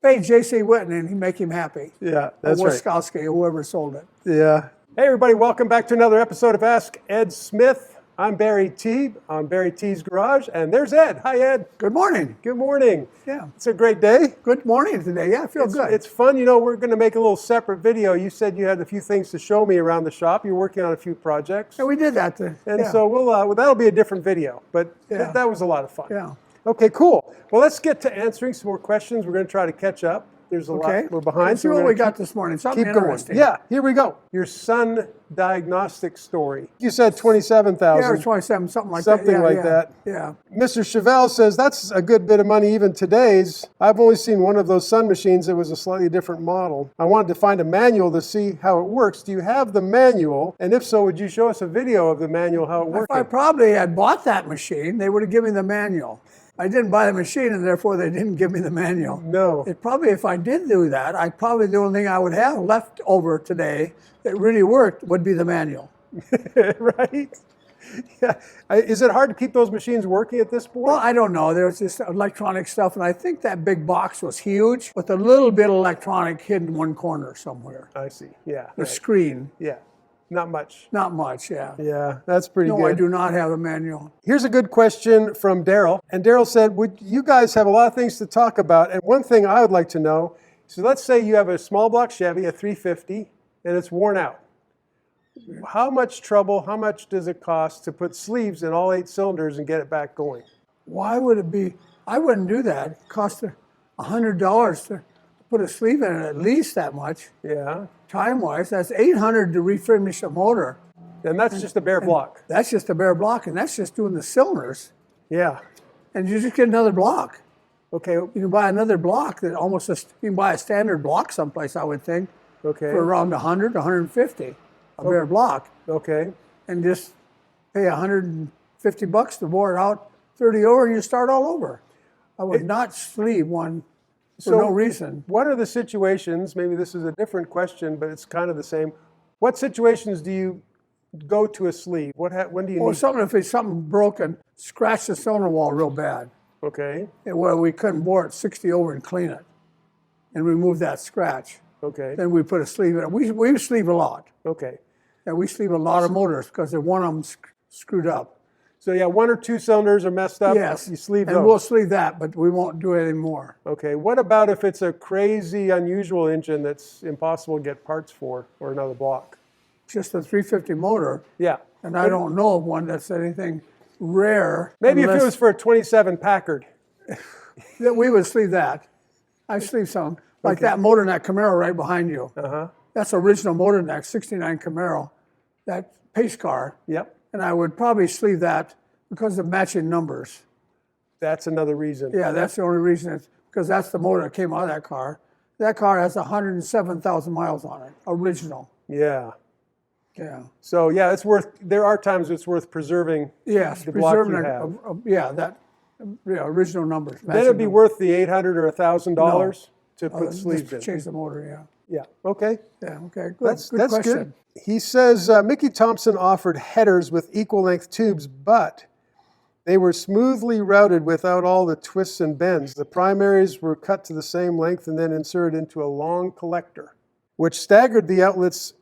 Pay J.C. Whitney and he'd make him happy. Yeah, that's right. Or Wiskowski, whoever sold it. Yeah. Hey, everybody, welcome back to another episode of Ask Ed Smith. I'm Barry T on BarryTsGarage, and there's Ed. Hi, Ed. Good morning. Good morning. Yeah. It's a great day. Good morning today. Yeah, I feel good. It's fun. You know, we're going to make a little separate video. You said you had a few things to show me around the shop. You're working on a few projects. Yeah, we did that. So well, that'll be a different video, but that was a lot of fun. Yeah. Okay, cool. Well, let's get to answering some more questions. We're going to try to catch up. There's a lot. We're behind. Let's see what we got this morning. Something interesting. Yeah, here we go. Your son diagnostic story. You said 27,000. Yeah, or 27, something like that. Yeah. Mr. Chevelle says that's a good bit of money even today's. I've only seen one of those Sun machines that was a slightly different model. I wanted to find a manual to see how it works. Do you have the manual? And if so, would you show us a video of the manual, how it works? If I probably had bought that machine, they would have given me the manual. I didn't buy the machine, and therefore they didn't give me the manual. No. It probably, if I did do that, the only thing I would have left over today that really worked would be the manual. Right? Yeah. Is it hard to keep those machines working at this point? Well, I don't know. There's this electronic stuff, and I think that big box was huge, with a little bit of electronic hidden in one corner somewhere. I see. Yeah. The screen. Yeah. Not much. Not much, yeah. Yeah, that's pretty good. No, I do not have a manual. Here's a good question from Daryl. And Daryl said, you guys have a lot of things to talk about. And one thing I would like to know, so let's say you have a small block Chevy, a 350, and it's worn out. How much trouble, how much does it cost to put sleeves in all 8 cylinders and get it back going? Why would it be? I wouldn't do that. It cost $100 to put a sleeve in it, at least that much. Yeah. Time-wise, that's $800 to refurnish a motor. And that's just a bare block. That's just a bare block, and that's just doing the cylinders. Yeah. And you just get another block. Okay. You can buy another block that you can buy a standard block someplace, I would think, for around $100, $150, a bare block. Okay. And just pay $150 to bore it out, 30 over, and you start all over. I would not sleeve one for no reason. What are the situations, maybe this is a different question, but it's kind of the same. What situations do you go to a sleeve? When do you need? If it's something broken, scratch the cylinder wall real bad. Okay. Where we couldn't bore it 60 over and clean it and remove that scratch. Okay. Then we put a sleeve in it. We sleeve a lot. Okay. And we sleeve a lot of motors because one of them screwed up. So yeah, 1 or 2 cylinders are messed up. Yes. You sleeve those. And we'll sleeve that, but we won't do it anymore. Okay. What about if it's a crazy, unusual engine that's impossible to get parts for, or another block? Just a 350 motor. Yeah. And I don't know of one that's anything rare. Maybe if it was for a 27 Packard. We would sleeve that. I sleeve some. Like that motor neck Camaro right behind you. Uh-huh. That's original motor neck, 69 Camaro. That pace car. Yep. And I would probably sleeve that because of matching numbers. That's another reason. Yeah, that's the only reason. Because that's the motor that came out of that car. That car has 107,000 miles on it, original. Yeah. Yeah. So yeah, there are times it's worth preserving the block you have. Original numbers. Then it'd be worth the $800 or $1,000 to put sleeves in. Change the motor, yeah. Yeah, okay. Yeah, okay, good. That's question. good. He says, Mickey Thompson offered headers with equal length tubes, but they were smoothly routed without all the twists and bends. The primaries were cut to the same length and then inserted into a long collector, which staggered the outlets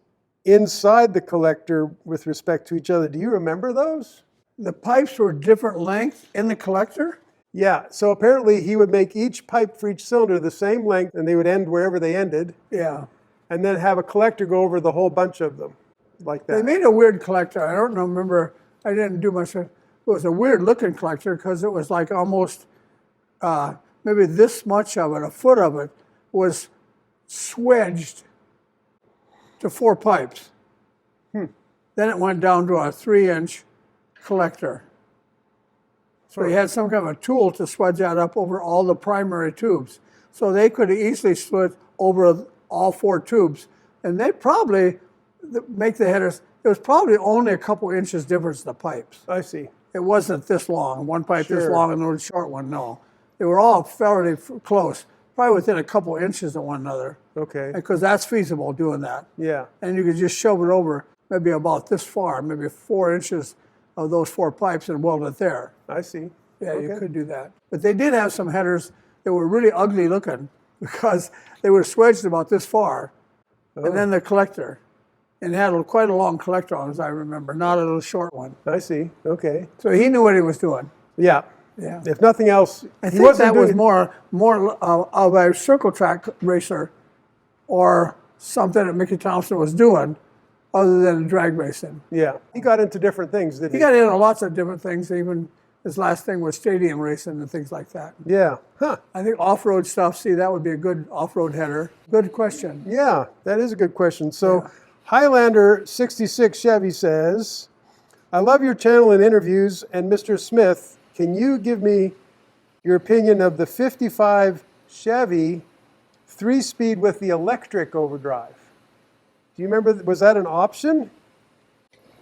inside the collector with respect to each other. Do you remember those? The pipes were different length in the collector? Yeah, so apparently he would make each pipe for each cylinder the same length, and they would end wherever they ended. Yeah. And then have a collector go over the whole bunch of them, like that. They made a weird collector. I don't remember. I didn't do much. It was a weird looking collector because it was like almost maybe this much of it, a foot of it, was swedged to 4 pipes. Then it went down to a 3-inch collector. So he had some kind of a tool to swedge that up over all the primary tubes. So they could easily split over all 4 tubes. And they probably make the headers, it was probably only a couple inches difference in the pipes. I see. It wasn't this long, one pipe this long and the short one, no. They were all fairly close, probably within a couple inches of one another. Okay. Because that's feasible doing that. Yeah. And you could just shove it over maybe about this far, maybe 4 inches of those 4 pipes and weld it there. I see. Yeah, you could do that. But they did have some headers that were really ugly looking. because they were swedged about this far, and then the collector. And it had quite a long collector on, as I remember, not a little short one. I see. Okay. So he knew what he was doing. Yeah. Yeah. If nothing else, I think that was more of a circle track racer or something that Mickey Thompson was doing other than drag racing. Yeah. He got into different things, didn't he? He got into lots of different things. Even his last thing was stadium racing and things like that. Yeah. Huh. I think off-road stuff, see, that would be a good off-road header. Good question. Yeah, that is a good question. So Highlander 66 Chevy says, I love your channel and interviews, and Mr. Smith, can you give me your opinion of the 55 Chevy 3-speed with the electric overdrive? Do you remember, was that an option?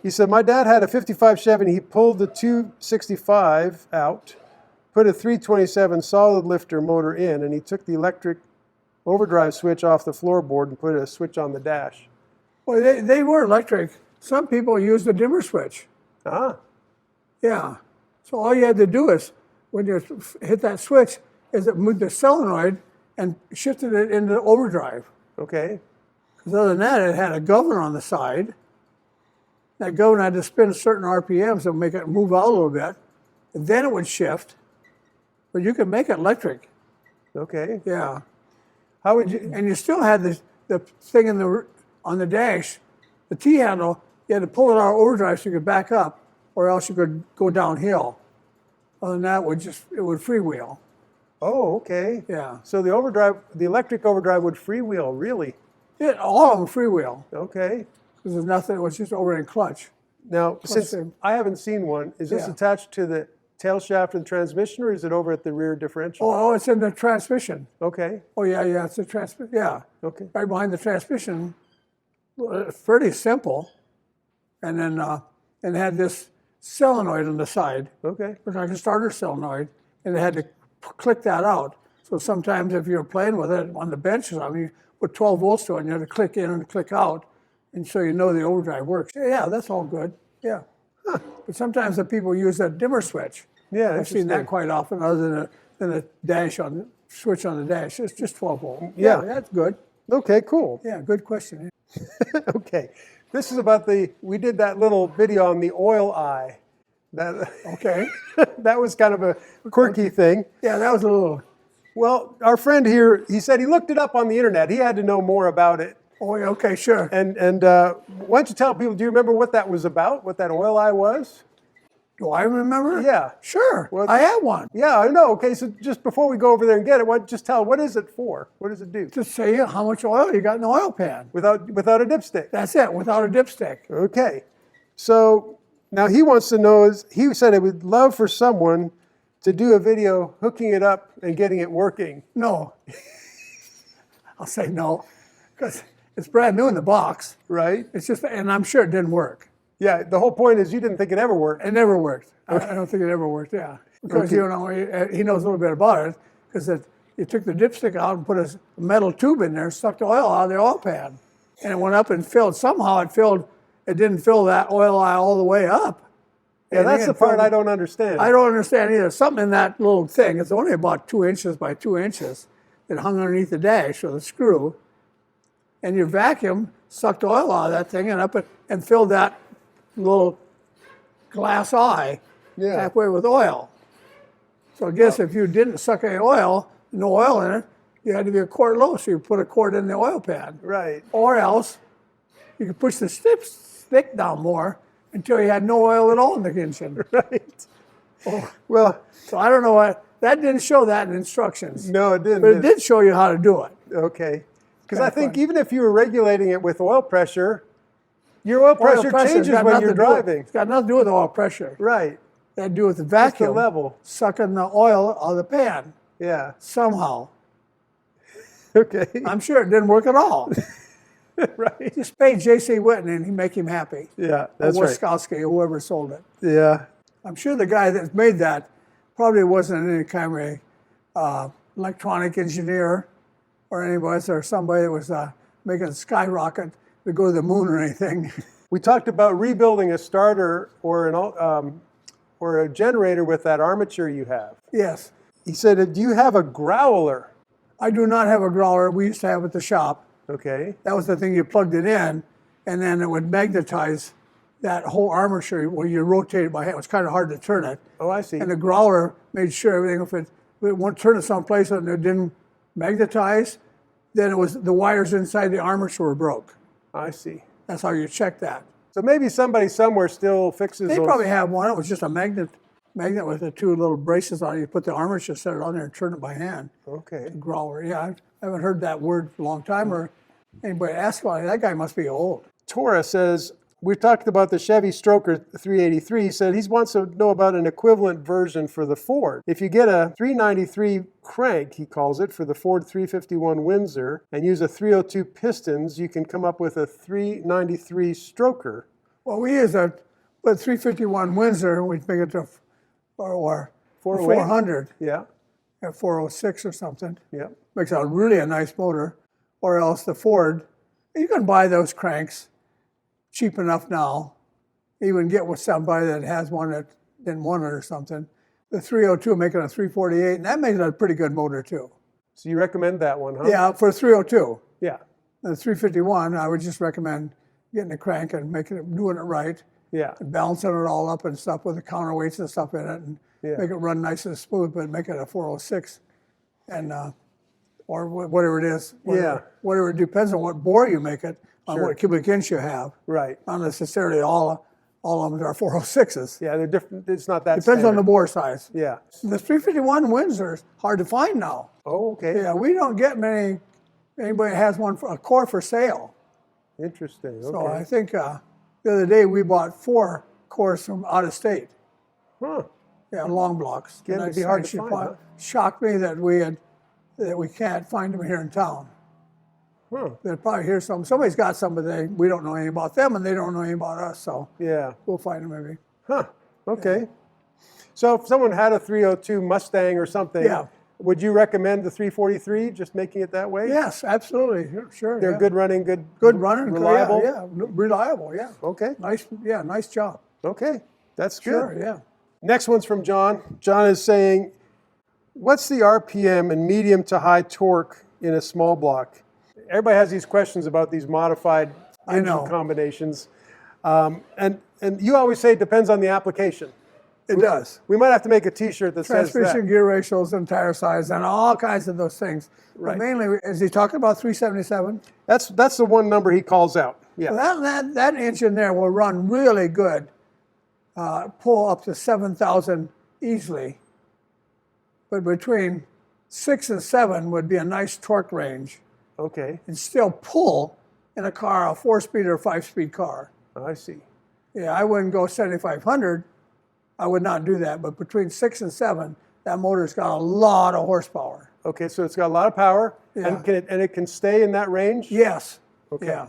He said, my dad had a 55 Chevy and he pulled the 265 out, put a 327 solid lifter motor in, and he took the electric overdrive switch off the floorboard and put a switch on the dash. Well, they were electric. Some people used the dimmer switch. Ah. Yeah. So all you had to do is, when you hit that switch, is it moved the solenoid and shifted it into overdrive. Okay. Because other than that, it had a governor on the side. That governor had to spin certain RPMs to make it move out a little bit. And then it would shift. But you could make it electric. Okay. Yeah. How would you? And you still had the thing on the dash, the T-handle, you had to pull it out of overdrive so you could back up, or else you could go downhill. Other than that, it would freewheel. Oh, okay. Yeah. So the electric overdrive would freewheel, really? All of them freewheel. Okay. Because there's nothing, it was just over in clutch. Now, since I haven't seen one, is this attached to the tail shaft of the transmission, or is it over at the rear differential? Oh, it's in the transmission. Okay. Oh, yeah, it's the transmission. Yeah. Okay. Right behind the transmission. Pretty simple. And then it had this solenoid on the side. Okay. Looked like a starter solenoid. And it had to click that out. So sometimes if you're playing with it on the bench or something, you put 12 volts to it and you have to click in and click out. And so you know the overdrive works. Yeah, that's all good. Yeah. Huh. But sometimes the people use that dimmer switch. Yeah, I've seen that quite often, other than a dash on the switch on the dash. It's just 12 volt. Yeah. That's good. Okay, cool. Yeah, good question. Okay. This is about we did that little video on the oil eye. Okay. That was kind of a quirky thing. Yeah, that was a little. Well, our friend here, he said he looked it up on the internet. He had to know more about it. Oh, yeah, okay, sure. And why don't you tell people, do you remember what that was about, what that oil eye was? Do I remember? Yeah. Sure. Well, I have one. Yeah, I know. Okay, so just before we go over there and get it, just tell, what is it for? What does it do? To say how much oil you got in the oil pan. Without a dipstick. That's it, without a dipstick. Okay. So now he wants to know, he said he would love for someone to do a video hooking it up and getting it working. No. I'll say no, because it's brand new in the box. Right. It's just, and I'm sure it didn't work. Yeah, the whole point is you didn't think it ever worked. It never worked. I don't think it ever worked, yeah. Because, you know, he knows a little bit about it, because you took the dipstick out and put a metal tube in there, sucked the oil out of the oil pan, and it went up and filled. Somehow it didn't fill that oil eye all the way up. Yeah, that's the part I don't understand. I don't understand either. Something in that little thing, it's only about 2 inches by 2 inches, that hung underneath the dash or the screw, and your vacuum sucked oil out of that thing and filled that little glass eye halfway with oil. So I guess if you didn't suck any oil, no oil in it, you had to be a quart low, so you put a quart in the oil pan. Right. Or else you could push the stick down more until you had no oil at all in the engine. Right. Oh. Well, so I don't know what, that didn't show that in instructions. No, it didn't. But it did show you how to do it. Okay. Because I think even if you were regulating it with oil pressure, your oil pressure changes when you're driving. It's got nothing to do with oil pressure. Right. It had to do with the vacuum. Just the level. Sucking the oil out of the pan. Yeah. Somehow. Okay. I'm sure it didn't work at all. Right. Just pay J.C. Whitney and he'd make him happy. Yeah, that's or right. Wiskowski or whoever sold it. Yeah. I'm sure the guy that made that probably wasn't any kind of electronic engineer or anybody, or somebody that was making a skyrocket to go to the moon or anything. We talked about rebuilding a starter or a generator with that armature you have. Yes. He said, do you have a growler? I do not have a growler. We used to have at the shop. Okay. That was the thing, you plugged it in, and then it would magnetize that whole armature where you rotate it by hand. It was kind of hard to turn it. Oh, I see. And the growler made sure everything, if it won't turn it someplace and it didn't magnetize, then it was the wires inside the armature were broke. I see. That's how you check that. So maybe somebody somewhere still fixes They those. probably have one. It was just a magnet with the two little braces on it. You put the armature, set it on there, and turn it by hand. Okay. Growler. Yeah, I haven't heard that word for a long time, or anybody ask about it. That guy must be old. Tora says, we've talked about the Chevy Stroker 383. He said he wants to know about an equivalent version for the Ford. If you get a 393 crank, he calls it, for the Ford 351 Windsor, and use a 302 pistons, you can come up with a 393 stroker. Well, we use a 351 Windsor, we make it to or 400, Yeah. at 406 or something. Yeah. Makes a really nice motor. Or else the Ford, you can buy those cranks cheap enough now. Even get with somebody that has one that didn't want it or something. The 302 making a 348, and that makes it a pretty good motor too. So you recommend that one, huh? Yeah, for 302. Yeah. The 351, I would just recommend getting a crank and doing it right. Yeah. And balancing it all up and stuff with the counterweights and stuff in it, and make it run nice and smooth, but make it a 406, and or whatever it is. Whatever, it depends on what bore you make it, on what cubic inch you have. Right. Not necessarily all of them are 406s. Yeah, they're different. It's not that Depends on standard. the bore size. Yeah. The 351 Windsor is hard to find now. Oh, okay. Yeah, we don't get anybody that has one for a core for sale. Interesting. Okay. So I think the other day we bought 4 cores from out of state. Huh. Yeah, long blocks. Again, it'd be hard to find, huh? Shocked me that we can't find them here in town. Huh. They're probably here somebody's got some, but we don't know anything about them, and they don't know anything about us. So Yeah. we'll find them maybe. Huh. Okay. Yeah. So if someone had a 302 Mustang or something, would you recommend the 343? Just making it that way? Yes, absolutely. Sure. They're good running, good running, reliable. Yeah, reliable. Yeah. Okay. Nice job. Okay. That's good. Sure. Yeah. Next one's from John. John is saying, what's the RPM and medium to high torque in a small block? Everybody has these questions about these modified engine combinations. And you always say it depends on the application. It does. We might have to make a T-shirt that says that. Transmission, gear ratios, and tire size, and all kinds of those things. Right. But mainly, is he talking about 377? That's the one number he calls out. Yeah. Well, that engine there will run really good. Pull up to 7,000 easily. But between 6 and 7 would be a nice torque range. Okay. And still pull in a car, a 4-speed or 5-speed car. I see. Yeah, I wouldn't go 7,500. I would not do that. But between 6 and 7, that motor's got a lot of horsepower. Okay, so it's got a lot of power, Yeah. and it can stay in that range? Yes. Okay. Yeah.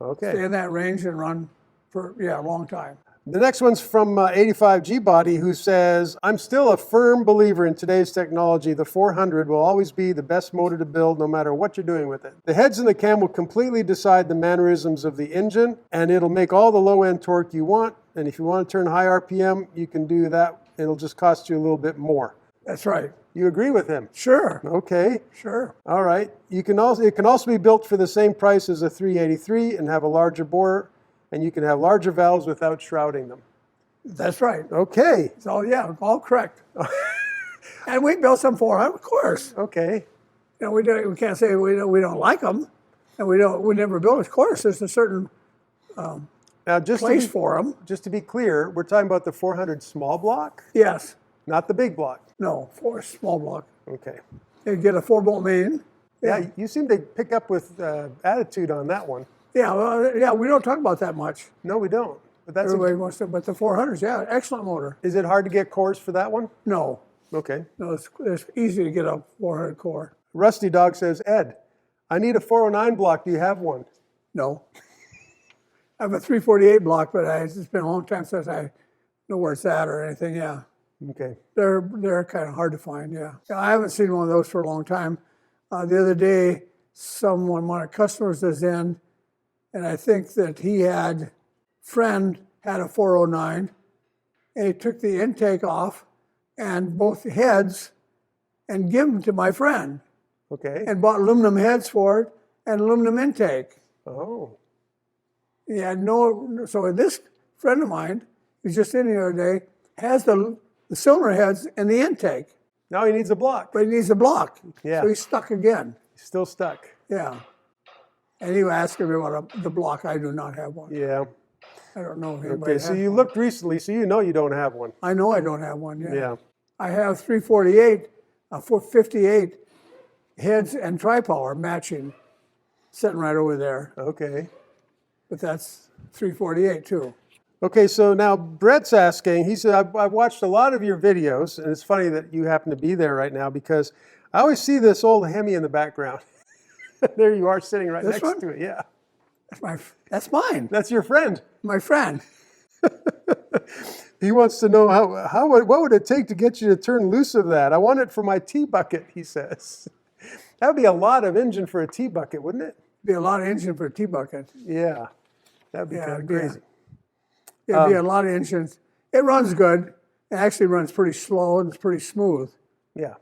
Okay. Stay in that range and run for a long time. The next one's from 85G Body, who says, I'm still a firm believer in today's technology. The 400 will always be the best motor to build no matter what you're doing with it. The heads in the cam will completely decide the mannerisms of the engine, and it'll make all the low-end torque you want. And if you want to turn high RPM, you can do that. It'll just cost you a little bit more. That's right. You agree with him? Sure. Okay. Sure. All right. It can also be built for the same price as a 383 and have a larger bore, and you can have larger valves without shrouding them. That's right. Okay. So yeah, all correct. And we built some 400, of course. Okay. You know, we can't say we don't like them, and we never build. Of course, there's a certain Now, just place for them. Just to be clear, we're talking about the 400 small block, Yes. not the big block. No, for small block. Okay. You get a 4-bolt main. Yeah, you seem to pick up with attitude on that one. Yeah, well, yeah, we don't talk about that much. No, we don't. But that's Everybody wants to, but the 400s, yeah, excellent motor. Is it hard to get cores for that one? No, Okay. no, it's easy to get a 400 core. Rusty Dog says, Ed, I need a 409 block. Do you have one? No. I have a 348 block, but it's been a long time since I know where it's at or anything, yeah. Okay. They're kind of hard to find, yeah. I haven't seen one of those for a long time. The other day, one of our customers was in, and I think that friend had a 409, and he took the intake off and both heads and give them to my friend. Okay. and bought aluminum heads for it and aluminum intake. Oh. Yeah, so this friend of mine, who's just in here today, has the cylinder heads and the intake, Now he needs a block. but he needs a block. Yeah. So he's stuck again. He's still stuck. Yeah. And he was asking me about the block. I do not have one. Yeah. I don't know if anybody Okay, so has you one. looked recently, so you know you don't have one. I know I don't have one yet. Yeah. I have 348, 458 heads and tri-power matching, sitting right over there. Okay. But that's 348 too. Okay, so now Brett's asking, he said, I've watched a lot of your videos, and it's funny that you happen to be there right now because I always see this old Hemi in the background. There you are sitting right This next one? to it, yeah. That's mine, That's your friend. my friend. He wants to know what would it take to get you to turn loose of that? I want it for my tea bucket, he says. That would be a lot of engine for a tea bucket, wouldn't it? Be a lot of engine for a T-bucket. Yeah, that'd be kind of crazy. It'd be a lot of engines. It runs good. It actually runs pretty slow and it's pretty smooth. Yeah,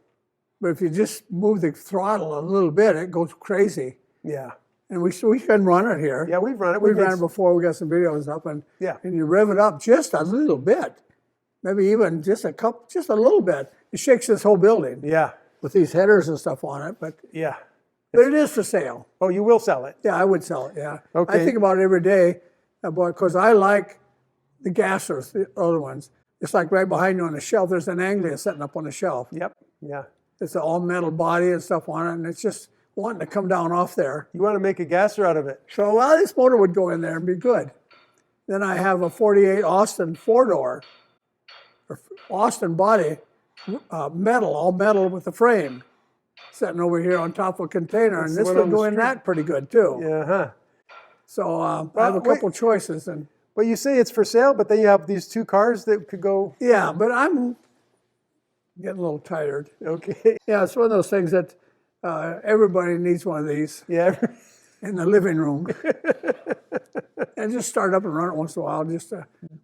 But if you just move the throttle a little bit, it goes crazy. yeah. And we can run it here. Yeah, we've run it. We've ran it before. We got some videos up, and Yeah. and you rev it up just a little bit, maybe even just a little bit. It shakes this whole building Yeah, with these headers and stuff on it. But yeah. it is for sale. Oh, you will sell it? Yeah, I would sell it. Yeah. Okay. I think about it every day, because I like the gassers, the other ones. It's like right behind you on the shelf. There's an Anglia sitting up on the shelf. Yep, yeah. It's an all metal body and stuff on it, and it's just wanting to come down off there. You want to make a gasser out of it? So, well, this motor would go in there and be good. Then I have a 48 Austin 4-door, or Austin body, metal, all metal with the frame, sitting over here on top of a container, and this would go in that pretty good too. Yeah, huh. So I have a couple choices, and Well, you say it's for sale, but then you have these two cars that could go. yeah, but I'm getting a little tired. Okay. Yeah, it's one of those things that everybody needs one of these Yeah. in the living room. And just start up and run it once in a while, just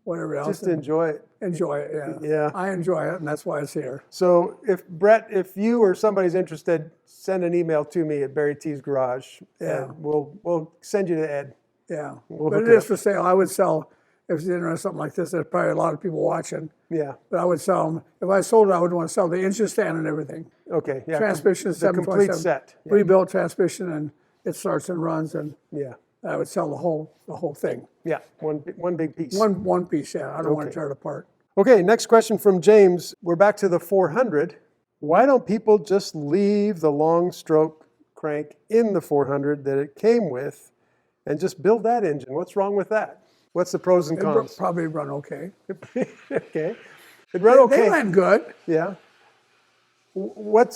whatever else. Just enjoy it. Enjoy it, yeah. Yeah. I enjoy it, and that's why it's here. So if Brett, if you or somebody's interested, send an email to me at BarryTsGarage. Yeah. And we'll send you to Ed. Yeah. We'll But hook it it is for sale. I would sell, if it's interested in something like this, there's probably a lot of people watching. Yeah. But I would sell them. If I sold it, I would want to sell the engine stand and everything. Okay. Yeah. Transmission, the complete 727. set. Yeah. Rebuilt transmission, and it starts and runs, and Yeah. I would sell the whole thing. Yeah. One big piece. One piece, yeah. I don't want to tear it apart. Okay, next question from James. We're back to the 400. Why don't people just leave the long stroke crank in the 400 that it came with and just build that engine? What's wrong with that? What's the pros and It cons? probably run okay. Okay. It run okay. They ran good. Yeah. What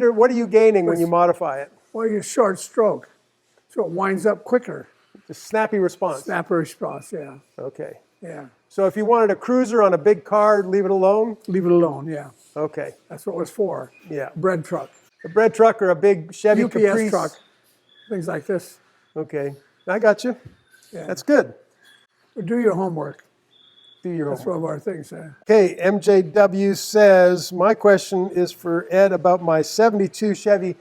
are you gaining when you modify it? Well, you short stroke, so it winds up quicker. Just snappy response. Snapper response, yeah. Okay. Yeah. So if you wanted a cruiser on a big car, leave it alone? Leave it alone, yeah. Okay. That's what it was for. Yeah. Bread truck, A bread truck or a big Chevy UPS Caprice. truck, things like this. Okay. I got you. Yeah. That's good. But do your homework. Do your That's homework. one of our things. Okay, MJW says, my question is for Ed about my 72 Chevy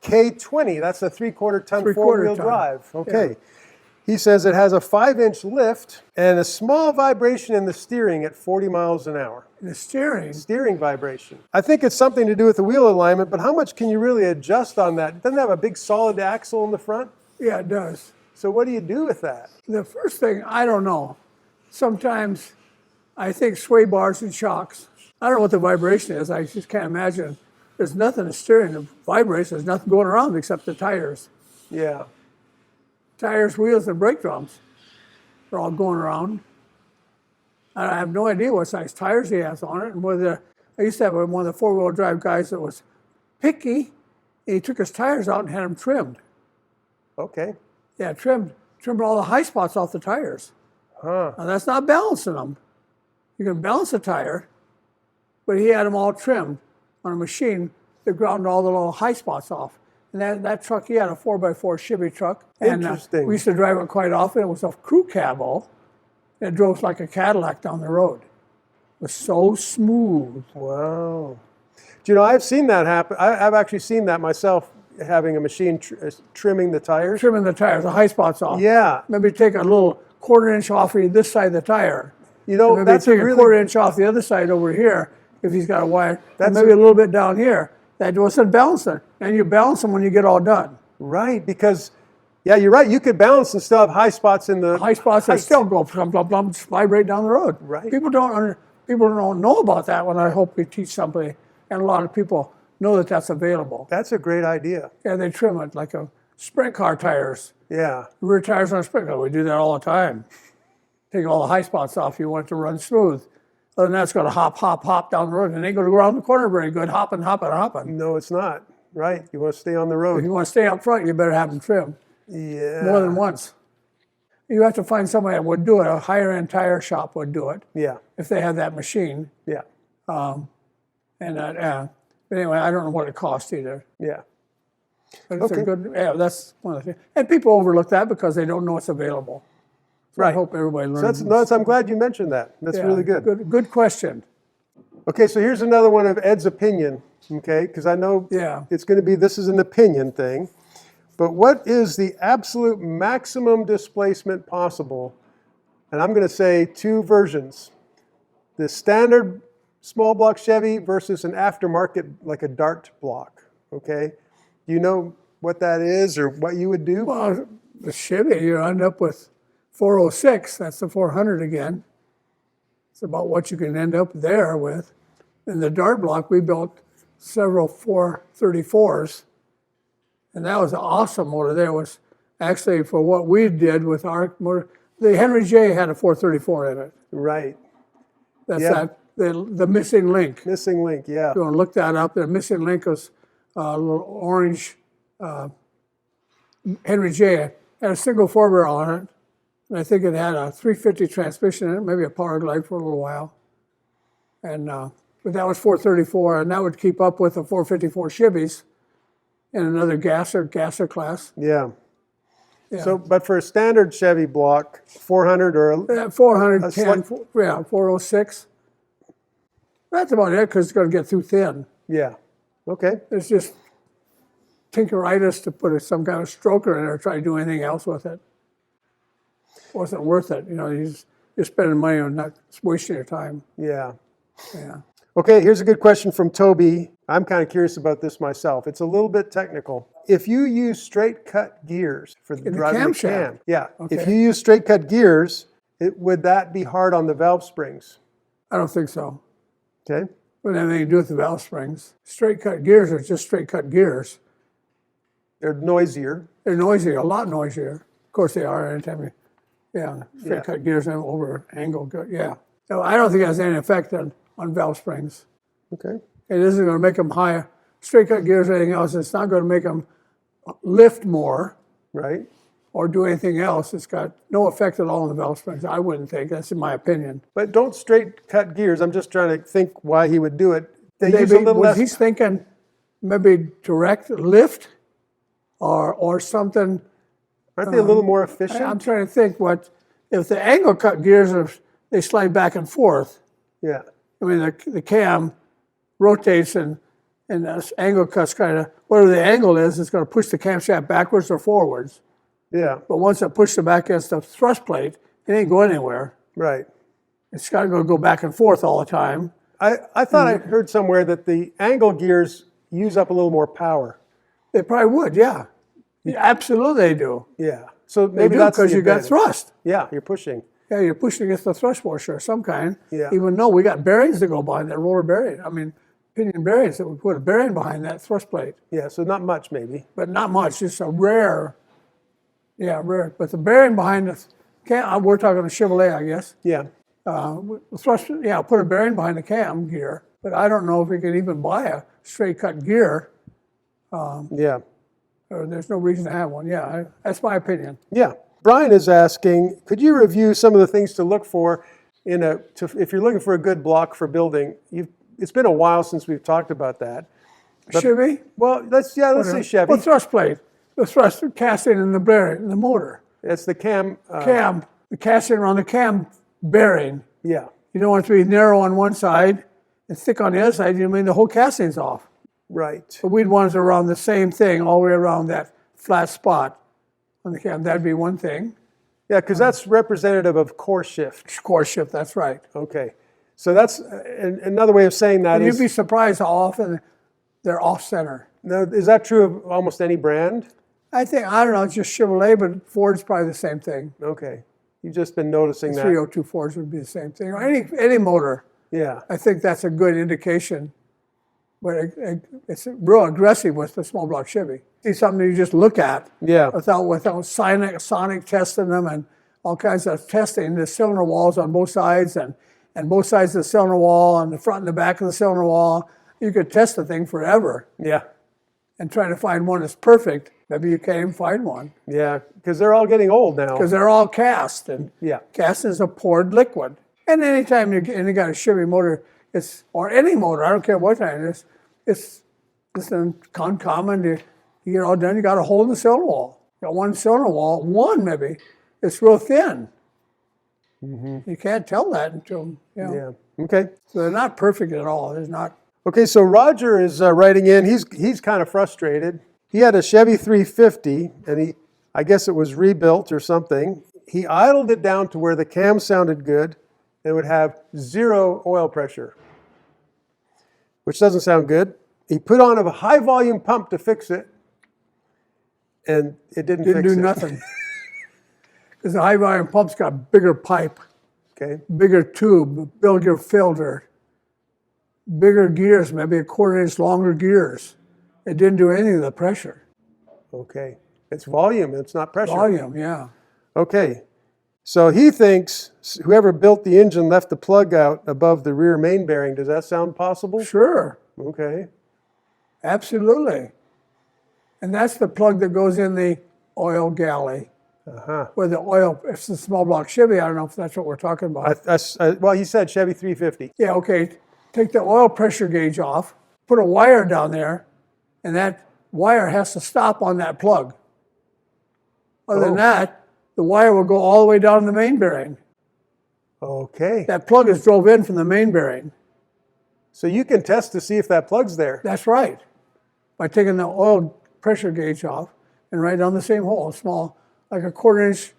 K20. That's a 3/4 ton Three-quarter four-wheel ton. drive. Okay. Yeah. He says it has a 5-inch lift and a small vibration in the steering at 40 miles an hour. The steering, Steering vibration. I think it's something to do with the wheel alignment, but how much can you really adjust on that? It doesn't have a big solid axle in the front. yeah, it does. So what do you do with that? The first thing, I don't know. Sometimes I think sway bars and shocks. I don't know what the vibration is. I just can't imagine. There's nothing in steering that vibrates. There's nothing going around except the tires. Yeah. Tires, wheels, and brake drums are all going around. I have no idea what size tires he has on it. And whether I used to have one of the 4-wheel drive guys that was picky, and he took his tires out and had them trimmed. Okay. Yeah, trimmed all the high spots off the tires. Huh. Now that's not balancing them. You can balance a tire, but he had them all trimmed on a machine that ground all the little high spots off. And that truck, he had a 4x4 Chevy truck. And Interesting. we used to drive it quite often. It was a crew cab all. And it drove like a Cadillac down the road. It was so smooth. Wow. Do you know, I've seen that happen. I've actually seen that myself having a machine trimming the tires. Trimming the tires, the high spots off. Yeah. Maybe take a little 1/4 inch off of this side of the tire. You know, Maybe that's take a really 1/4 inch off the other side over here if he's got a wire. And That's maybe a little bit down here. That wasn't balancing. And you balance them when you get all done. right, because yeah, you're right. You could balance and still have high spots in the High spots that still go plump, plump, plump, slide right down the road. Right. People don't know about that when I hope we teach somebody. And a lot of people know that that's available. That's a great idea. Yeah, they trim it like a sprint car tires. Yeah. Rear tires on a sprint car, we do that all the time. Take all the high spots off, you want it to run smooth. Other than that, it's going to hop, hop, hop down the road. And it ain't going to go around the corner very good, hopping, hopping, hopping. No, it's not. Right. You want to stay on the If road. you want to stay up front, you better have them trimmed Yeah. more than once. You have to find somebody that would do it. A higher end tire shop would do it Yeah. if they had that machine. Yeah. But anyway, I don't know what it costs either. Yeah. But it's Okay. a good, yeah, that's one of the things. And people overlook that because they don't know it's available. So I Right. hope everybody learns. So I'm glad you mentioned that. That's Yeah, really good. Good question. Okay, so here's another one of Ed's opinion, okay? Because I know Yeah. it's going to be, this is an opinion thing. But what is the absolute maximum displacement possible? And I'm going to say 2 versions. The standard small block Chevy versus an aftermarket, like a Dart block, okay? Do you know what that is or what you would do? Well, the Chevy, you end up with 406. That's the 400 again. It's about what you can end up there with. In the Dart block, we built several 434s. And that was an awesome motor. There was actually for what we did with our motor. The Henry J had a 434 in it. Right. That's Yeah. the missing link. Missing link, yeah. If you want to look that up, the missing link was a little orange Henry J. Had a single 4-barrel on it. And I think it had a 350 transmission in it, maybe a power glide for a little while. And but that was 434, and that would keep up with the 454 Chevys in another gasser class. Yeah. Yeah. So, but for a standard Chevy block, 400 or a 410, 406. That's about it because it's going to get too thin. yeah. Okay. It's just tinkeritis to put some kind of stroker in there or try to do anything else with it. Wasn't worth it. You know, you're spending money on not wasting your time. Yeah. Yeah. Okay, here's a good question from Toby. I'm kind of curious about this myself. It's a little bit technical. If you use straight cut gears for the driving the cam, yeah. Okay. If you use straight cut gears, would that be hard on the valve springs? I don't think so. Okay. But anything to do with the valve springs. Straight cut gears are just straight cut gears. They're noisier. They're noisier, a lot noisier. Of course they are anytime you, straight cut gears and over angle, yeah. So I don't think it has any effect on valve springs. Okay. It isn't going to make them higher. Straight cut gears or anything else, it's not going to make them lift more Right. or do anything else. It's got no effect at all on the valve springs, I wouldn't think. That's in my opinion. But don't straight cut gears. I'm just trying to think why he would do it. They use a Maybe, little less. he's thinking maybe direct lift or something. Aren't they a little more efficient? I'm trying to think if the angle cut gears, they slide back and forth. Yeah. I mean, the cam rotates and this angle cuts kind of, whatever the angle is, it's going to push the camshaft backwards or forwards. Yeah. But once it pushes it back against the thrust plate, it ain't going anywhere. Right. It's got to go back and forth all the time. I thought I heard somewhere that the angle gears use up a little more power. They probably would, yeah. Absolutely they do. Yeah. So They maybe do that's because the you got advantage. thrust. Yeah, you're pushing. Yeah, you're pushing against the thrust washer of some kind. Yeah. Even though we got bearings that go behind that roller bearing. I mean, pinion bearings that we put a bearing behind that thrust plate. Yeah, so not much maybe. But not much, just a rare. But the bearing behind the cam, we're talking a Chevrolet, I guess. Yeah. Thrust, put a bearing behind the cam gear. But I don't know if we can even buy a straight cut gear. Yeah. Or there's no reason to have one. Yeah, that's my opinion. Yeah. Brian is asking, could you review some of the things to look for if you're looking for a good block for building? It's been a while since we've talked about that. Chevy? Well, let's say Chevy. Well, thrust plate. The thrust casting in the bearing, in the motor. It's the cam. The casting around the cam bearing. Yeah. You don't want it to be narrow on one side and thick on the other side. You mean the whole casting's off. Right. But we'd want it around the same thing, all the way around that flat spot on the cam. That'd be one thing. Yeah, because that's representative of core shift. Core shift, that's right. Okay. So that's another way of saying that And is... you'd be surprised how often they're off-center. Now, is that true of almost any brand? I don't know, it's just Chevrolet, but Ford's probably the same thing. Okay. You've just been noticing that. 302 Fords would be the same thing. Or any motor. Yeah. I think that's a good indication. But it's real aggressive with the small block Chevy. It's something you just look at without sonic testing them and all kinds of testing. The cylinder walls on both sides and both sides of the cylinder wall and the front and the back of the cylinder wall. You could test the thing forever. Yeah. And try to find one that's perfect. Maybe you can't even find one. Yeah, because they're all getting old now. Because they're all cast. And cast is a poured liquid. And anytime you got a Chevy motor, or any motor, I don't care what kind it is, it's uncommon to you get all done. You got a hole in the cylinder wall. You got one cylinder wall, one maybe. It's real thin. Mm-hmm. You can't tell that until, Yeah, okay. So they're not perfect at all. There's not. Okay, so Roger is writing in. He's kind of frustrated. He had a Chevy 350, and I guess it was rebuilt or something. He idled it down to where the cam sounded good and would have 0 oil pressure, which doesn't sound good. He put on a high volume pump to fix it, and it didn't do nothing. Because the high volume pump's got bigger pipe, bigger tube, bigger filter, bigger gears, maybe a 1/4 inch longer gears. It didn't do anything to the pressure. Okay. It's volume, it's not pressure. Volume, yeah. Okay. So he thinks whoever built the engine left the plug out above the rear main bearing. Does that sound possible? Sure. Okay. Absolutely. And that's the plug that goes in the oil galley. Where the oil, if it's a small block Chevy, I don't know if that's what we're talking about. Well, he said Chevy 350. Yeah, okay. Take the oil pressure gauge off, put a wire down there, and that wire has to stop on that plug. Other than that, the wire will go all the way down the main bearing. Okay. That plug is drove in from the main bearing. So you can test to see if that plug's there. That's right. By taking the oil pressure gauge off and right down the same hole, small, like a 1/4 inch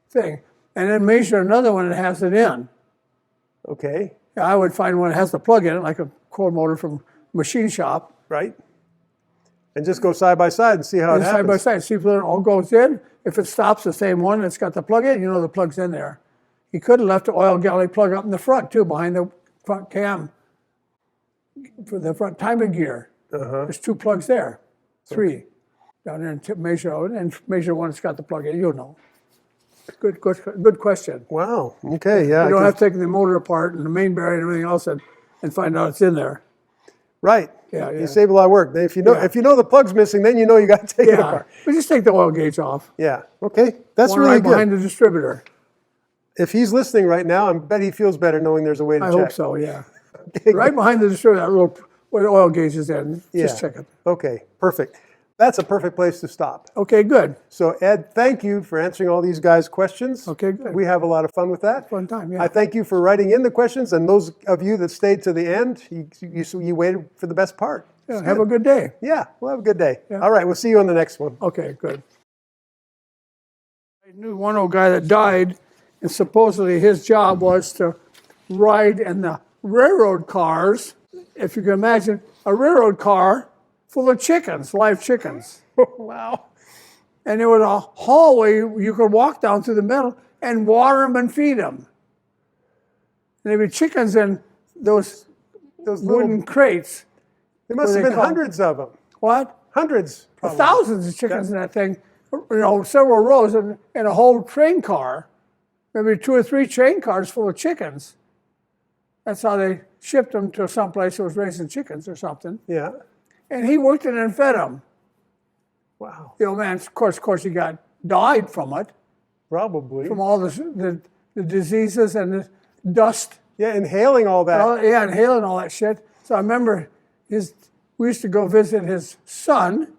thing. And then measure another one that has it in. Okay. Yeah, I would find one that has the plug in it, like a core motor from a machine shop. Right. And just go side by side and see how it happens. Side by side, see if it all goes in. If it stops the same one that's got the plug in, you know the plug's in there. He could have left the oil galley plug up in the front too, behind the front cam for the front timing gear. There's 2 plugs there, 3. Down there and measure one that's got the plug in. You'll know. Good question. Wow. Okay. Yeah. You don't have to take the motor apart and the main bearing and everything else and find out it's in there. Right. Yeah. You save a lot of work. If you know the plug's missing, then you know you got to take it apart. But just take the oil gauge off. Yeah. Okay. That's One really right good. behind the distributor. If he's listening right now, I bet he feels better knowing there's a way to check. I hope so. Yeah. Right behind the distributor, that little where the oil gauge is in. Just check it. Okay. Perfect. That's a perfect place to stop. Okay, good. So, Ed, thank you for answering all these guys' questions. Okay, good. We have a lot of fun with that. Fun time, yeah. I thank you for writing in the questions, and those of you that stayed to the end, you waited for the best part. Yeah, have a good day. Yeah, we'll have a good day. Yeah. All right, we'll see you on the next one. Okay, good. I knew one old guy that died, and supposedly his job was to ride in the railroad cars. If you can imagine a railroad car full of chickens, live chickens. Wow. And there was a hallway you could walk down through the middle and water them and feed them. And there'd be chickens in those wooden crates. There must have been hundreds of them. What? Hundreds. Probably. Thousands of chickens in that thing. Several rows in a whole train car. Maybe 2 or 3 train cars full of chickens. That's how they shipped them to some place that was raising chickens or something. Yeah. And he worked it and fed them. Wow. The old man, of course, he died from it. Probably. From all the diseases and the dust. Yeah, inhaling all that. Inhaling all that shit. So I remember we used to go visit his son,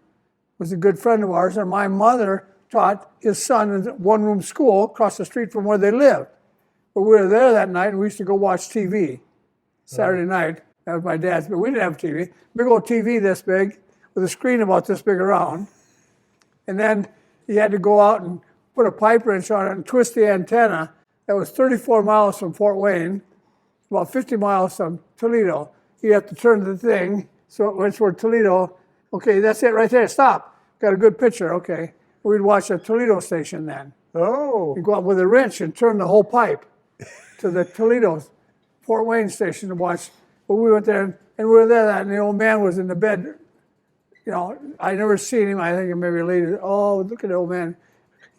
was a good friend of ours, and my mother taught his son in a one-room school across the street from where they lived. But we were there that night, and we used to go watch TV Saturday night. That was my dad's, but we didn't have a TV. Big old TV this big, with a screen about this big around. And then he had to go out and put a pipe wrench on it and twist the antenna. That was 34 miles from Fort Wayne, about 50 miles from Toledo. You have to turn the thing so it went toward Toledo. Okay, that's it right there. Stop. Got a good picture. Okay. We'd watch a Toledo station then. Oh. You go out with a wrench and turn the whole pipe to the Toledo, Fort Wayne station to watch. But we went there and we were there, and the old man was in the bed. You know, I never seen him. I think maybe later. Oh, look at the old man.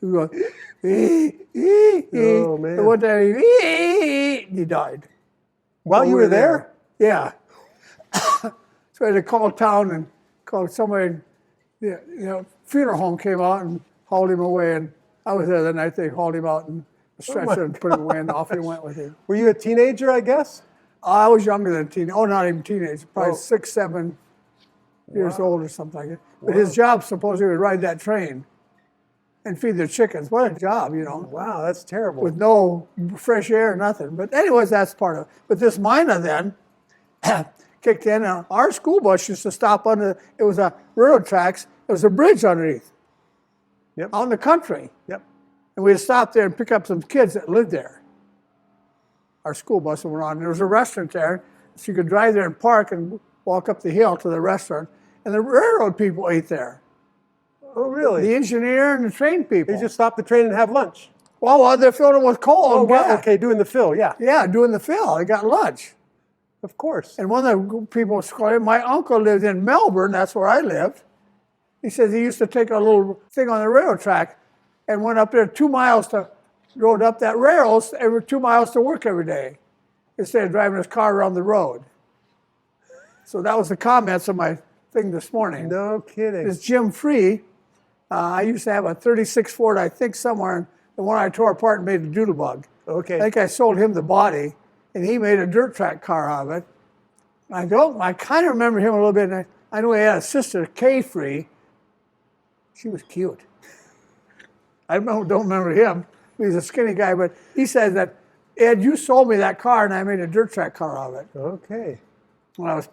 He would go, Oh, man. And one day he died. While you were there? Yeah. So I had to call town and call somebody. You know, funeral home came out and hauled him away, and I was there the night they hauled him out and stretched him and put him away, and off he went with him. Were you a teenager, I guess? I was younger than a teenager. Oh, not even teenager, probably 6, 7 years old or something like that. But his job supposedly was ride that train and feed the chickens. What a job, you know. Wow, that's terrible. With no fresh air, nothing. But anyways, that's part of it. But this mina then kicked in, and our school bus used to stop under, it was a railroad tracks, there was a bridge underneath. Yep. Out in the country. Yep. And we'd stop there and pick up some kids that lived there. Our school bus went on. There was a restaurant there, so you could drive there and park and walk up the hill to the restaurant. And the railroad people ate there. Oh, really? The engineer and the train people. They just stopped the train and have lunch. Well, they're filling it with coal. Oh, and wow. gas. Okay, doing the fill, yeah. Yeah, doing the fill. They got lunch. Of course. And one of the people was calling, my uncle lived in Melbourne, that's where I lived. He says he used to take a little thing on the railroad track and went up there 2 miles rode up that rails every 2 miles to work every day instead of driving his car around the road. So that was the comments of my thing this morning. No kidding. It's Jim Free. I used to have a 36 Ford, I think somewhere, and the one I tore apart and made a Doodlebug. Okay. I think I sold him the body, and he made a dirt track car out of it. I kind of remember him a little bit, and I know he had a sister, K Free. She was cute. I don't remember him. He's a skinny guy, but he said that, Ed, you sold me that car, and I made a dirt track car out of it. Okay. When I was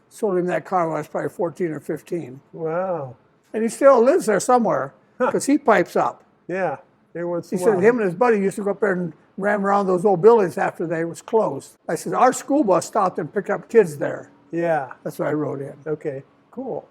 sold him that car when I was probably 14 or 15. Wow. And he still lives there somewhere, because he pipes up. Yeah. Every once He in a while. said him and his buddy used to go up there and ram around those old buildings after they was closed. I said, our school bus stopped and picked up kids there. Yeah. That's what I wrote in. Okay. Cool.